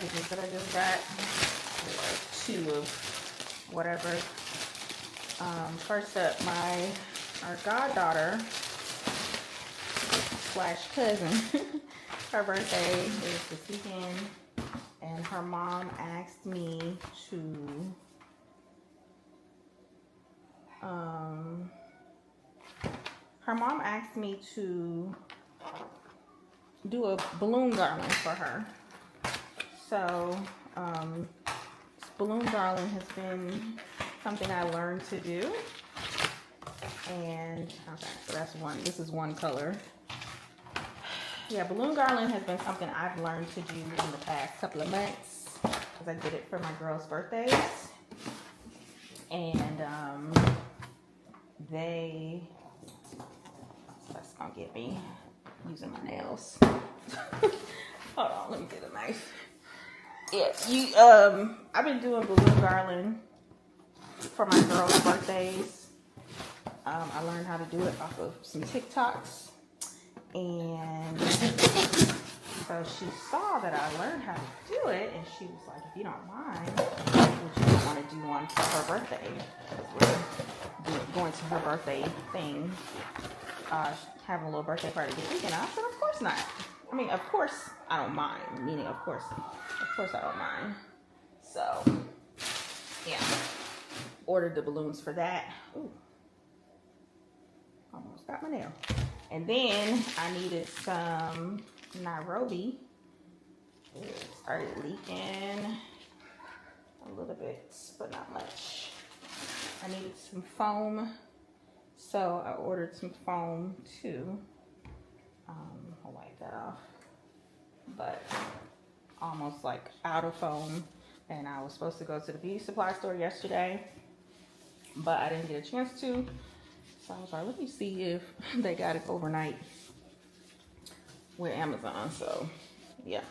packages that I just got. Two of whatever. First up, our goddaughter / cousin. Her birthday is this weekend, and her mom asked me to do a balloon garland for her. So balloon garland has been something I learned to do, and okay, so that's one. This is one color. Yeah, balloon garland has been something I've learned to do in the past couple of months because I did it for my girls' birthdays, and that's gonna get me using my nails. Hold on, let me get a knife. Yeah, I've been doing balloon garland for my girls' birthdays. I learned how to do it off of some TikToks. And so she saw that I learned how to do it, and she was like, if you don't mind, would you want to do one for her birthday? Because we're going to her birthday thing, having a little birthday party this weekend. I said, of course not. I mean, of course I don't mind. Meaning, of course I don't mind. So, yeah. Ordered the balloons for that. Ooh. Almost got my nail. And then I needed some Nairobi. It started leaking a little bit, but not much. I needed some foam, so I ordered some foam too. I'll wipe that off. But almost like out of foam. And I was supposed to go to the beauty supply store yesterday, but I didn't get a chance to. So I was like, let me see if they got it overnight with Amazon. So, yeah.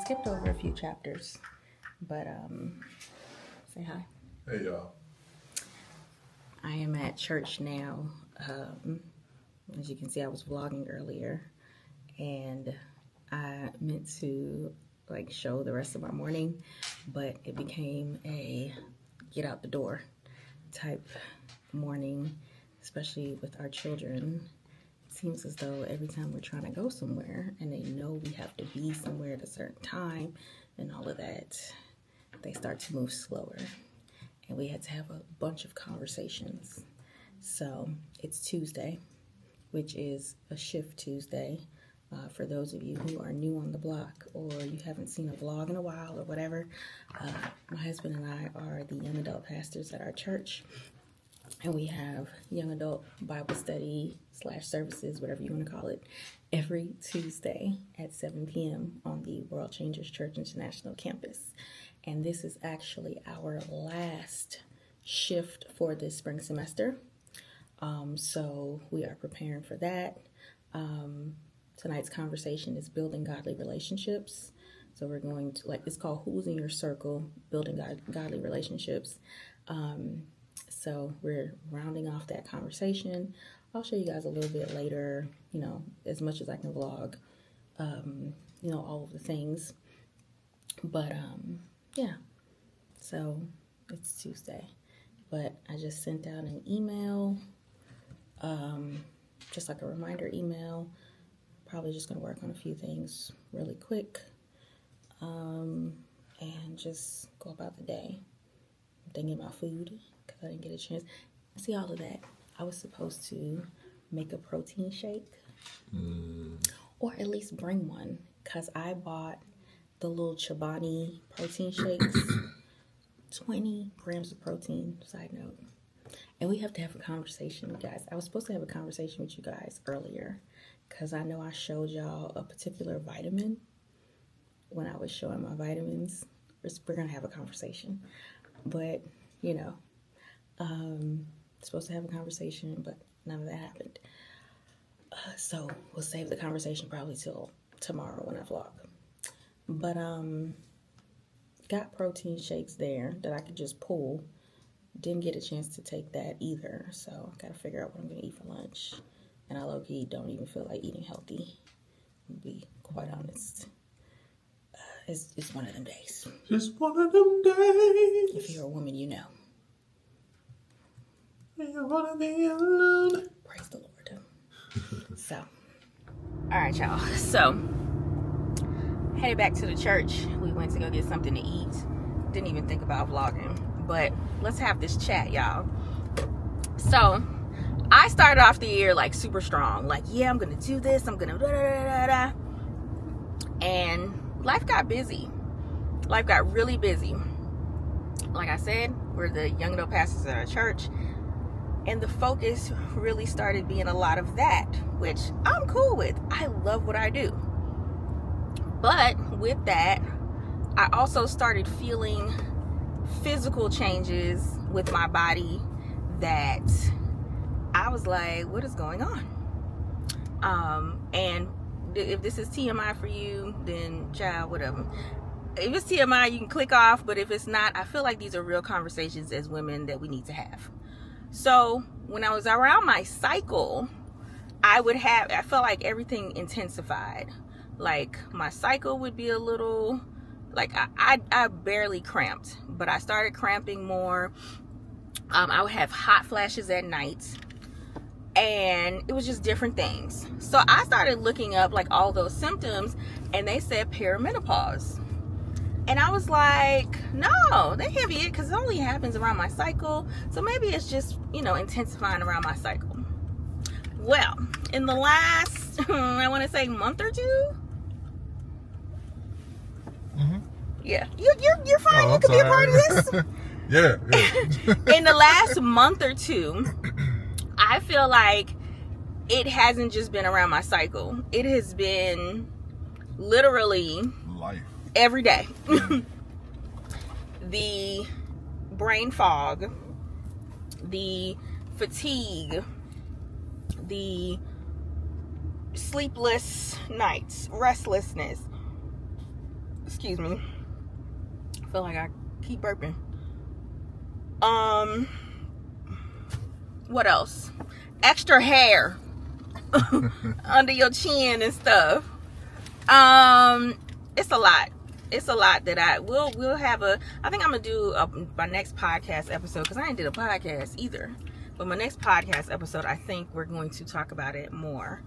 Skipped over a few chapters, but say hi. Hey y'all. I am at church now. As you can see, I was vlogging earlier, and I meant to show the rest of my morning, but it became a get out the door type morning, especially with our children. Seems as though every time we're trying to go somewhere and they know we have to be somewhere at a certain time and all of that, they start to move slower. And we had to have a bunch of conversations. So it's Tuesday, which is a shift Tuesday. For those of you who are new on the block or you haven't seen a vlog in a while or whatever, my husband and I are the young adult pastors at our church. And we have young adult Bible study / services, whatever you want to call it, every Tuesday at 7 p.m. on the World Changers Church International campus. And this is actually our last shift for this spring semester. So we are preparing for that. Tonight's conversation is building godly relationships. So we're going to, it's called Who's in Your Circle, Building Godly Relationships. So we're rounding off that conversation. I'll show you guys a little bit later, as much as I can vlog, all of the things. But, yeah, so it's Tuesday. But I just sent out an email, just like a reminder email. Probably just going to work on a few things really quick, and just go about the day. I'm thinking about food because I didn't get a chance. See all of that. I was supposed to make a protein shake, or at least bring one, because I bought the little Chobani protein shakes, 20 grams of protein, side note. And we have to have a conversation, guys. I was supposed to have a conversation with you guys earlier because I know I showed y'all a particular vitamin when I was showing my vitamins. We're going to have a conversation. But, you know, supposed to have a conversation, but none of that happened. So we'll save the conversation probably till tomorrow when I vlog. But got protein shakes there that I could just pull. Didn't get a chance to take that either, so I gotta figure out what I'm gonna eat for lunch. And I low-key don't even feel like eating healthy, to be quite honest. It's one of them days. Just one of them days. If you're a woman, you know. You wanna be alone. Praise the Lord. So, all right, y'all. So, headed back to the church. We went to go get something to eat. Didn't even think about vlogging, but let's have this chat, y'all. So, I started off the year like super strong. Like, yeah, I'm gonna do this. I'm gonna da da da da. And life got busy. Life got really busy. Like I said, we're the young adult pastors at our church. And the focus really started being a lot of that, which I'm cool with. I love what I do. But with that, I also started feeling physical changes with my body that I was like, what is going on? And if this is TMI for you, then child, whatever. If it's TMI, you can click off. But if it's not, I feel like these are real conversations as women that we need to have. So when I was around my cycle, I felt like everything intensified. Like my cycle would be a little, like I barely cramped, but I started cramping more. I would have hot flashes at night, and it was just different things. So I started looking up like all those symptoms, and they said perimenopause. And I was like, no, that can't be it, because it only happens around my cycle. So maybe it's just, intensifying around my cycle. Well, in the last, I want to say month or two. Mm-hmm. Yeah, you're fine. You can be a part of this. Yeah. In the last month or two, I feel like it hasn't just been around my cycle. It has been literally Life. Every day. The brain fog, the fatigue, the sleepless nights, restlessness. Excuse me. I feel like I keep burping. What else? Extra hair under your chin and stuff. It's a lot. It's a lot that we'll have I think I'm gonna do my next podcast episode, because I ain't did a podcast either. But my next podcast episode, I think we're going to talk about it more.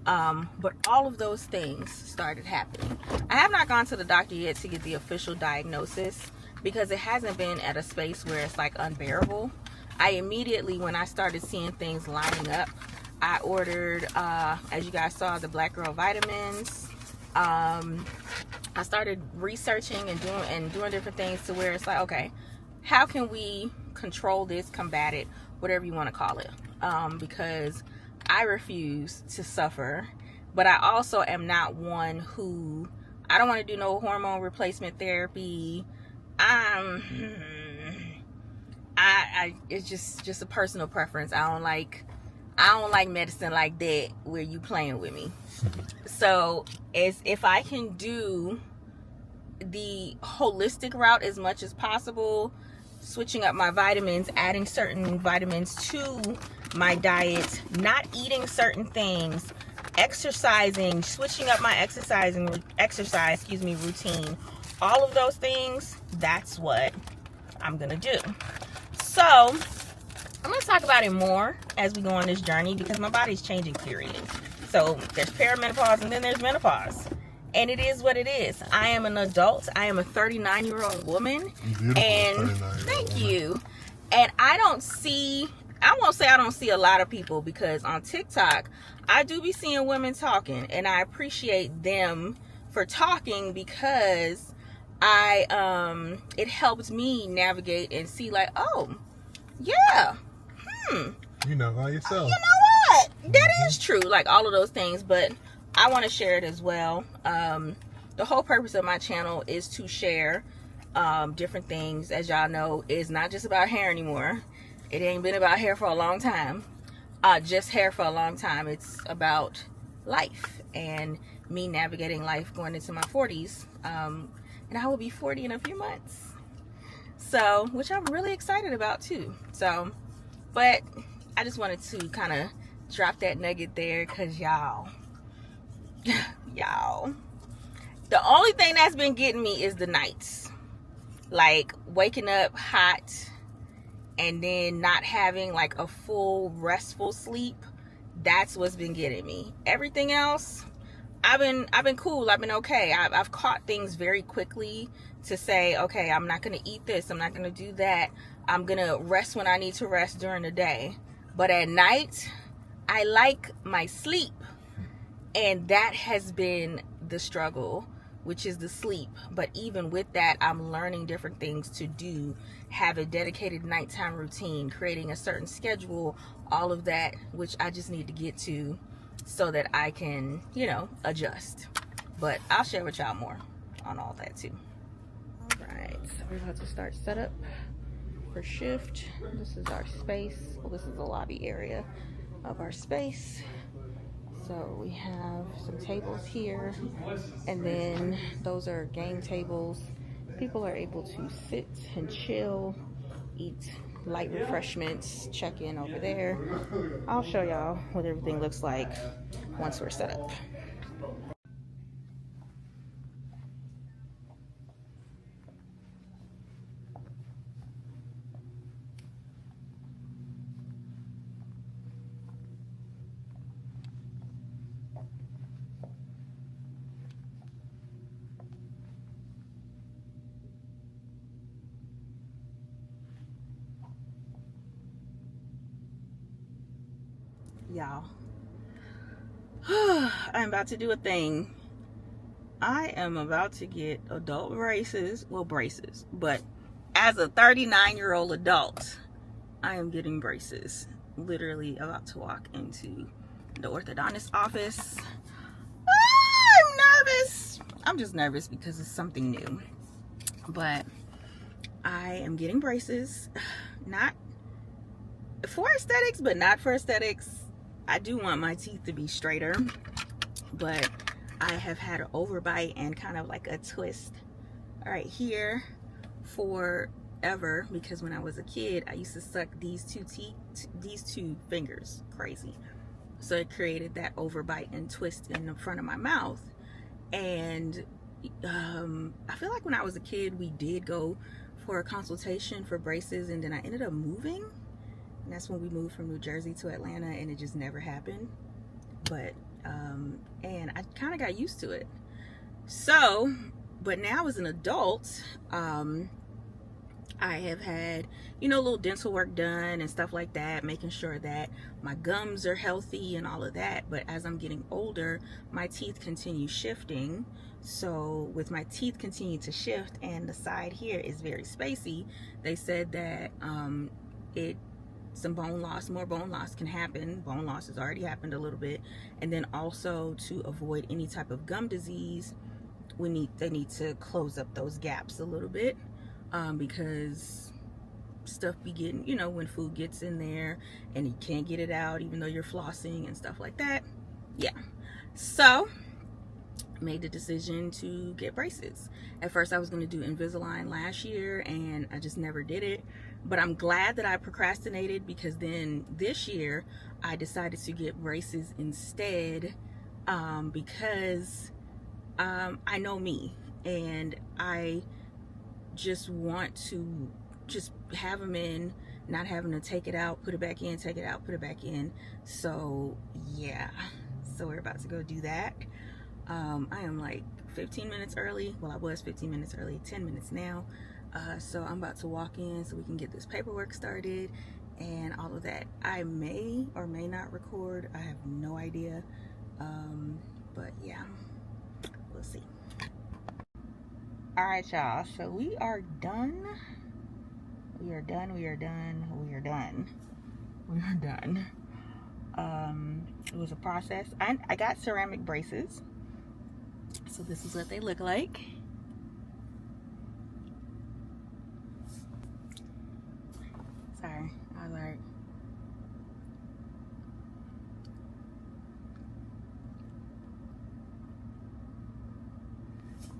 But all of those things started happening. I have not gone to the doctor yet to get the official diagnosis, because it hasn't been at a space where it's like unbearable. I immediately, when I started seeing things lining up, I ordered, as you guys saw, the Black Girl vitamins. I started researching and doing different things to where it's like, okay, how can we control this, combat it, whatever you want to call it? Because I refuse to suffer, but I also am not one who, I don't want to do no hormone replacement therapy. It's just a personal preference. I don't like medicine like that where you playing with me. So if I can do the holistic route as much as possible, switching up my vitamins, adding certain vitamins to my diet, not eating certain things, exercising, switching up my exercise routine, all of those things, that's what I'm gonna do. So I'm gonna talk about it more as we go on this journey, because my body's changing, period. So there's perimenopause and then there's menopause. And it is what it is. I am an adult. I am a 39-year-old woman. And thank you. And I won't say I don't see a lot of people, because on TikTok, I do be seeing women talking, and I appreciate them for talking, because it helps me navigate and see like, oh, yeah, You know how yourself. You know what? That is true. Like all of those things, but I want to share it as well. The whole purpose of my channel is to share different things. As y'all know, it's not just about hair anymore. It ain't been about hair for a long time. Just hair for a long time. It's about life and me navigating life going into my 40s. And I will be 40 in a few months. So, which I'm really excited about too. So, but I just wanted to kind of drop that nugget there because y'all, the only thing that's been getting me is the nights. Like waking up hot and then not having like a full restful sleep. That's what's been getting me. Everything else, I've been cool. I've been okay. I've caught things very quickly to say, okay, I'm not going to eat this. I'm not going to do that. I'm going to rest when I need to rest during the day. But at night, I like my sleep. And that has been the struggle, which is the sleep. But even with that, I'm learning different things to do. Have a dedicated nighttime routine, creating a certain schedule, all of that, which I just need to get to so that I can, you know, adjust. But I'll share with y'all more on all that too. All right, so we're about to start setup for shift. This is our space. Well, this is the lobby area of our space. So we have some tables here, and then those are game tables. People are able to sit and chill, eat light refreshments, check in over there. I'll show y'all what everything looks like once we're set up. Y'all, I'm about to do a thing. I am about to get adult braces. Well, braces, but as a 39-year-old adult, I am getting braces. Literally about to walk into the orthodontist office. I'm nervous. I'm just nervous because it's something new. But I am getting braces. Not for aesthetics, but not for aesthetics. I do want my teeth to be straighter, but I have had an overbite and kind of like a twist right here forever, because when I was a kid, I used to suck these two fingers crazy. So it created that overbite and twist in the front of my mouth. And I feel like when I was a kid, we did go for a consultation for braces, and then I ended up moving. And that's when we moved from New Jersey to Atlanta, and it just never happened. But, and I kind of got used to it. So, but now as an adult, I have had, you know, a little dental work done and stuff like that, making sure that my gums are healthy and all of that. But as I'm getting older, my teeth continue shifting. So with my teeth continue to shift and the side here is very spacey, they said that some bone loss, more bone loss can happen. Bone loss has already happened a little bit. And then also to avoid any type of gum disease, they need to close up those gaps a little bit, because stuff be getting, you know, when food gets in there and you can't get it out even though you're flossing and stuff like that. Yeah. So made the decision to get braces. At first I was going to do Invisalign last year and I just never did it, but I'm glad that I procrastinated, because then this year I decided to get braces instead, because I know me and I just want to just have them in, not having to take it out, put it back in, take it out, put it back in. So yeah, so we're about to go do that. I am like 15 minutes early. Well, I was 15 minutes early, 10 minutes now. So I'm about to walk in so we can get this paperwork started and all of that. I may or may not record. I have no idea. But yeah, we'll see. All right, y'all. So we are done. We are done. we're done. It was a process. I got ceramic braces. So this is what they look like. Sorry, I was like,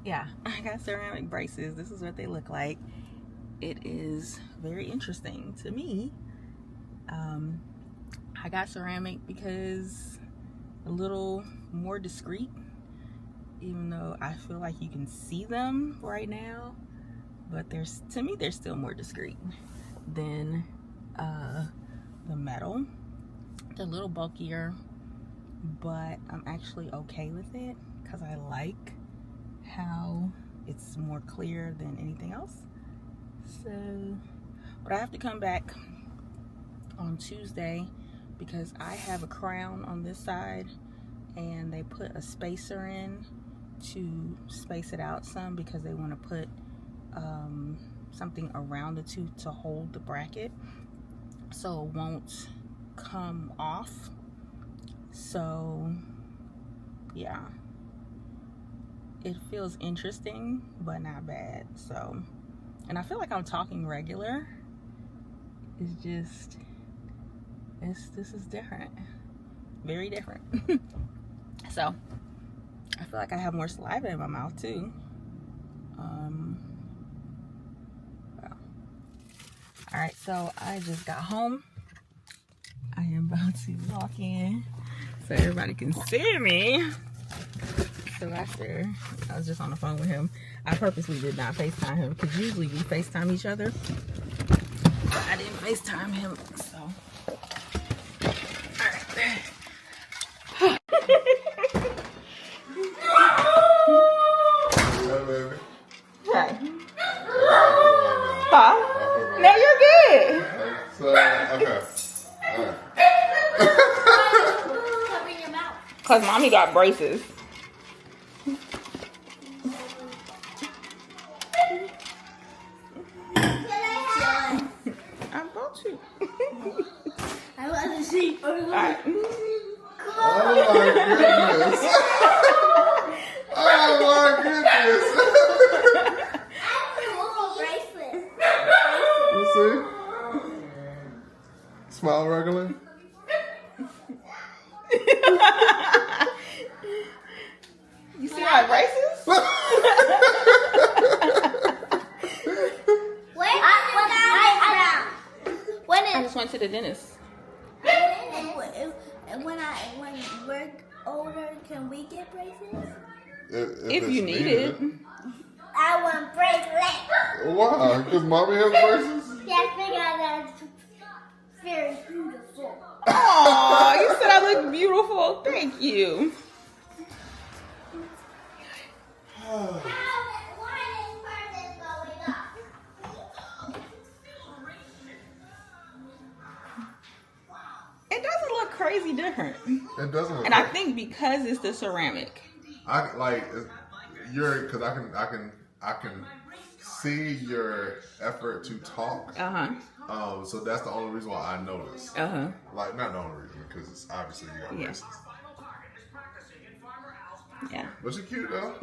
yeah, I got ceramic braces. This is what they look like. It is very interesting to me. I got ceramic because a little more discreet, even though I feel like you can see them right now, but to me they're still more discreet than the metal. They're a little bulkier, but I'm actually okay with it because I like how it's more clear than anything else. So, but I have to come back on Tuesday because I have a crown on this side and they put a spacer in to space it out some because they want to put something around the tooth to hold the bracket so it won't come off. So yeah, it feels interesting but not bad. So, and I feel like I'm talking regular. It's just this is different, very different. So I feel like I have more saliva in my mouth too. Well. All right, so I just got home. I am about to walk in so everybody can see me. So after I was just on the phone with him, I purposely did not FaceTime him because usually we FaceTime each other. But I didn't FaceTime him, so. All right. Hey, baby. Hey. Huh? No, you're good. So, okay. All right. Covering your mouth. Cause mommy got braces. I'm about to. I want to see. Alright. Oh my goodness. Oh my goodness. Let's see. Smile regularly. You see my braces? I just went to the dentist. When we're older, can we get braces? If you need it. I want bracelets. Why? Because mommy has braces? Yes, because that's very beautiful. Aw, you said I look beautiful. Thank you. It doesn't look crazy different. It doesn't look And I think because it's the ceramic. I like because I can see your effort to talk. So that's the only reason why I noticed. Like, not the only reason, because it's obviously you got braces. Yeah. But you're cute though.